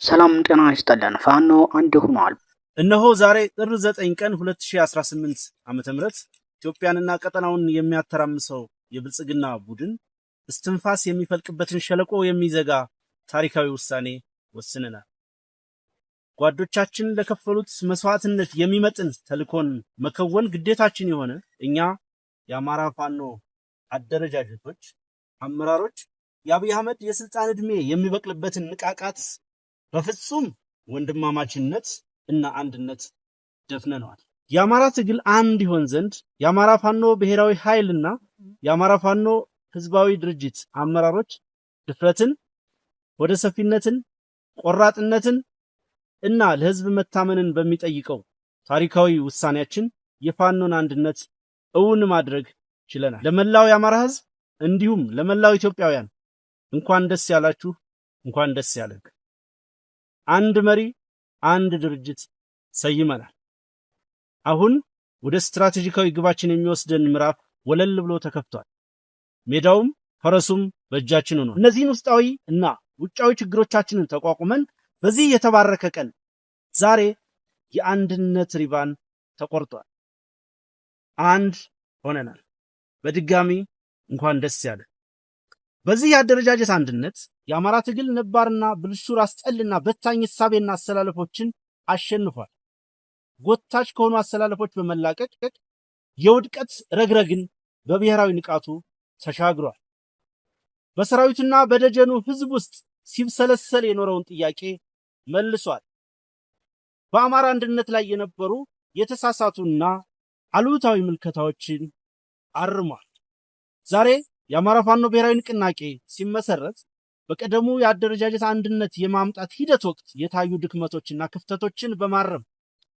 ሰላም ጤና ይስጥልን። ፋኖ አንድ ሆኗል። እነሆ ዛሬ ጥር 9 ቀን 2018 ዓመተ ምህረት ኢትዮጵያንና ቀጠናውን የሚያተራምሰው የብልጽግና ቡድን እስትንፋስ የሚፈልቅበትን ሸለቆ የሚዘጋ ታሪካዊ ውሳኔ ወስነናል። ጓዶቻችን ለከፈሉት መስዋዕትነት የሚመጥን ተልኮን መከወን ግዴታችን የሆነ እኛ የአማራ ፋኖ አደረጃጀቶች፣ አመራሮች የአብይ አህመድ የስልጣን ዕድሜ የሚበቅልበትን ንቃቃት በፍጹም ወንድማማችነት እና አንድነት ደፍነነዋል። የአማራ ትግል አንድ ይሆን ዘንድ የአማራ ፋኖ ብሔራዊ ኃይልና የአማራ ፋኖ ህዝባዊ ድርጅት አመራሮች ድፍረትን፣ ወደ ሰፊነትን፣ ቆራጥነትን እና ለህዝብ መታመንን በሚጠይቀው ታሪካዊ ውሳኔያችን የፋኖን አንድነት እውን ማድረግ ችለናል። ለመላው የአማራ ህዝብ እንዲሁም ለመላው ኢትዮጵያውያን እንኳን ደስ ያላችሁ፣ እንኳን ደስ ያለን። አንድ መሪ፣ አንድ ድርጅት ሰይመናል። አሁን ወደ ስትራቴጂካዊ ግባችን የሚወስደን ምዕራፍ ወለል ብሎ ተከፍቷል። ሜዳውም ፈረሱም በእጃችን ሆኗል። እነዚህን ውስጣዊ እና ውጫዊ ችግሮቻችንን ተቋቁመን በዚህ የተባረከ ቀን ዛሬ የአንድነት ሪባን ተቆርጧል። አንድ ሆነናል። በድጋሚ እንኳን ደስ ያለ። በዚህ የአደረጃጀት አንድነት የአማራ ትግል ነባርና ብልሹ ራስ ጠልና በታኝ እሳቤና አሰላለፎችን አሸንፏል። ጎታች ከሆኑ አሰላለፎች በመላቀቅ የውድቀት ረግረግን በብሔራዊ ንቃቱ ተሻግሯል። በሰራዊቱና በደጀኑ ህዝብ ውስጥ ሲብሰለሰል የኖረውን ጥያቄ መልሷል። በአማራ አንድነት ላይ የነበሩ የተሳሳቱና አሉታዊ ምልከታዎችን አርሟል። ዛሬ የአማራ ፋኖ ብሔራዊ ንቅናቄ ሲመሰረት በቀደሙ የአደረጃጀት አንድነት የማምጣት ሂደት ወቅት የታዩ ድክመቶችና ክፍተቶችን በማረም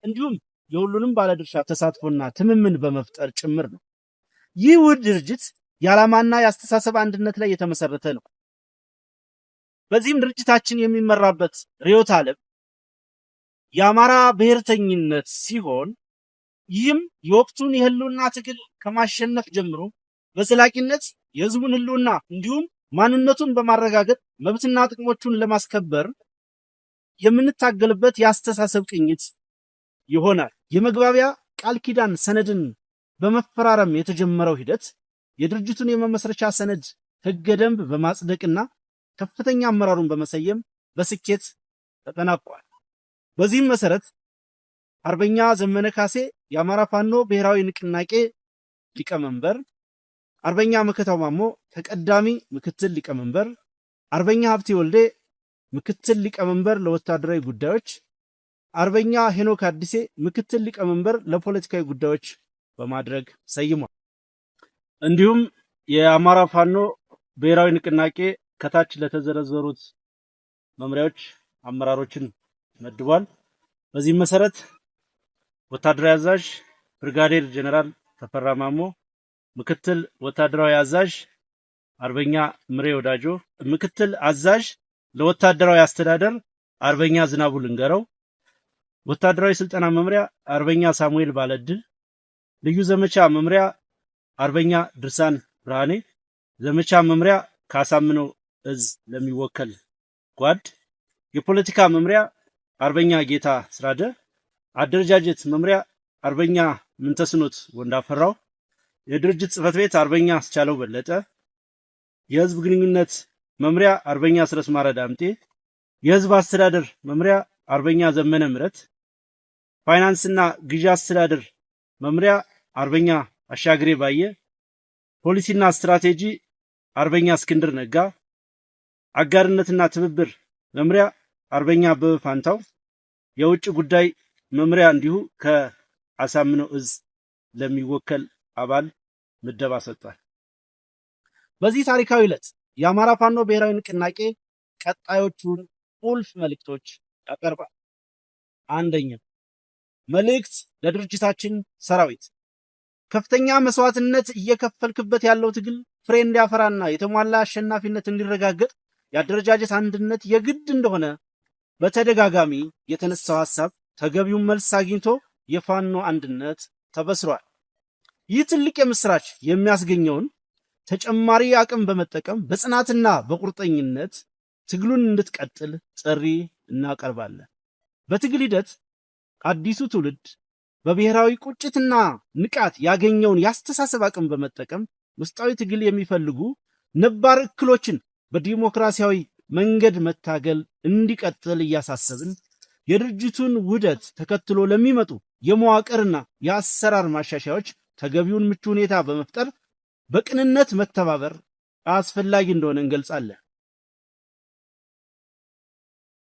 እንዲሁም የሁሉንም ባለድርሻ ተሳትፎና ትምምን በመፍጠር ጭምር ነው። ይህ ውህድ ድርጅት የዓላማና የአስተሳሰብ አንድነት ላይ የተመሰረተ ነው። በዚህም ድርጅታችን የሚመራበት ርዕዮተ ዓለም የአማራ ብሔርተኝነት ሲሆን ይህም የወቅቱን የህልውና ትግል ከማሸነፍ ጀምሮ በዘላቂነት የህዝቡን ህልውና እንዲሁም ማንነቱን በማረጋገጥ መብትና ጥቅሞቹን ለማስከበር የምንታገልበት የአስተሳሰብ ቅኝት ይሆናል። የመግባቢያ ቃል ኪዳን ሰነድን በመፈራረም የተጀመረው ሂደት የድርጅቱን የመመስረቻ ሰነድ ህገ ደንብ በማጽደቅና ከፍተኛ አመራሩን በመሰየም በስኬት ተጠናቋል። በዚህም መሰረት አርበኛ ዘመነ ካሴ የአማራ ፋኖ ብሔራዊ ንቅናቄ ሊቀመንበር፣ አርበኛ መከታው ማሞ ተቀዳሚ ምክትል ሊቀመንበር፣ አርበኛ ሀብቴ ወልዴ ምክትል ሊቀመንበር ለወታደራዊ ጉዳዮች፣ አርበኛ ሄኖክ አዲሴ ምክትል ሊቀመንበር ለፖለቲካዊ ጉዳዮች በማድረግ ሰይሟል። እንዲሁም የአማራ ፋኖ ብሔራዊ ንቅናቄ ከታች ለተዘረዘሩት መምሪያዎች አመራሮችን መድቧል። በዚህም መሰረት ወታደራዊ አዛዥ ብርጋዴር ጀነራል ተፈራ ማሞ፣ ምክትል ወታደራዊ አዛዥ አርበኛ ምሬ ወዳጆ፣ ምክትል አዛዥ ለወታደራዊ አስተዳደር አርበኛ ዝናቡ ልንገረው፣ ወታደራዊ ስልጠና መምሪያ አርበኛ ሳሙኤል ባለድል፣ ልዩ ዘመቻ መምሪያ አርበኛ ድርሳን ብርሃኔ፣ ዘመቻ መምሪያ ካሳምነው እዝ ለሚወከል ጓድ፣ የፖለቲካ መምሪያ አርበኛ ጌታ ስራደ፣ አደረጃጀት መምሪያ አርበኛ ምንተስኖት ወንዳፈራው፣ የድርጅት ጽህፈት ቤት አርበኛ አስቻለው በለጠ፣ የህዝብ ግንኙነት መምሪያ አርበኛ ስረስ ማረ ዳምጤ፣ የህዝብ አስተዳደር መምሪያ አርበኛ ዘመነ ምረት፣ ፋይናንስና ግዢ አስተዳደር መምሪያ አርበኛ አሻግሬ ባየ፣ ፖሊሲና ስትራቴጂ አርበኛ እስክንድር ነጋ፣ አጋርነትና ትብብር መምሪያ አርበኛ አበበ ፋንታው፣ የውጭ ጉዳይ መምሪያ እንዲሁ ከአሳምነው እዝ ለሚወከል አባል ምደባ ሰጥቷል። በዚህ ታሪካዊ ዕለት የአማራ ፋኖ ብሔራዊ ንቅናቄ ቀጣዮቹን ቁልፍ መልእክቶች ያቀርባል። አንደኛ መልእክት ለድርጅታችን ሰራዊት፣ ከፍተኛ መስዋዕትነት እየከፈልክበት ያለው ትግል ፍሬ እንዲያፈራና የተሟላ አሸናፊነት እንዲረጋገጥ የአደረጃጀት አንድነት የግድ እንደሆነ በተደጋጋሚ የተነሳው ሐሳብ ተገቢውን መልስ አግኝቶ የፋኖ አንድነት ተበስሯል። ይህ ትልቅ የምስራች የሚያስገኘውን ተጨማሪ አቅም በመጠቀም በጽናትና በቁርጠኝነት ትግሉን እንድትቀጥል ጥሪ እናቀርባለን። በትግል ሂደት አዲሱ ትውልድ በብሔራዊ ቁጭትና ንቃት ያገኘውን የአስተሳሰብ አቅም በመጠቀም ውስጣዊ ትግል የሚፈልጉ ነባር እክሎችን በዲሞክራሲያዊ መንገድ መታገል እንዲቀጥል እያሳሰብን የድርጅቱን ውህደት ተከትሎ ለሚመጡ የመዋቅርና የአሰራር ማሻሻያዎች ተገቢውን ምቹ ሁኔታ በመፍጠር በቅንነት መተባበር አስፈላጊ እንደሆነ እንገልጻለን።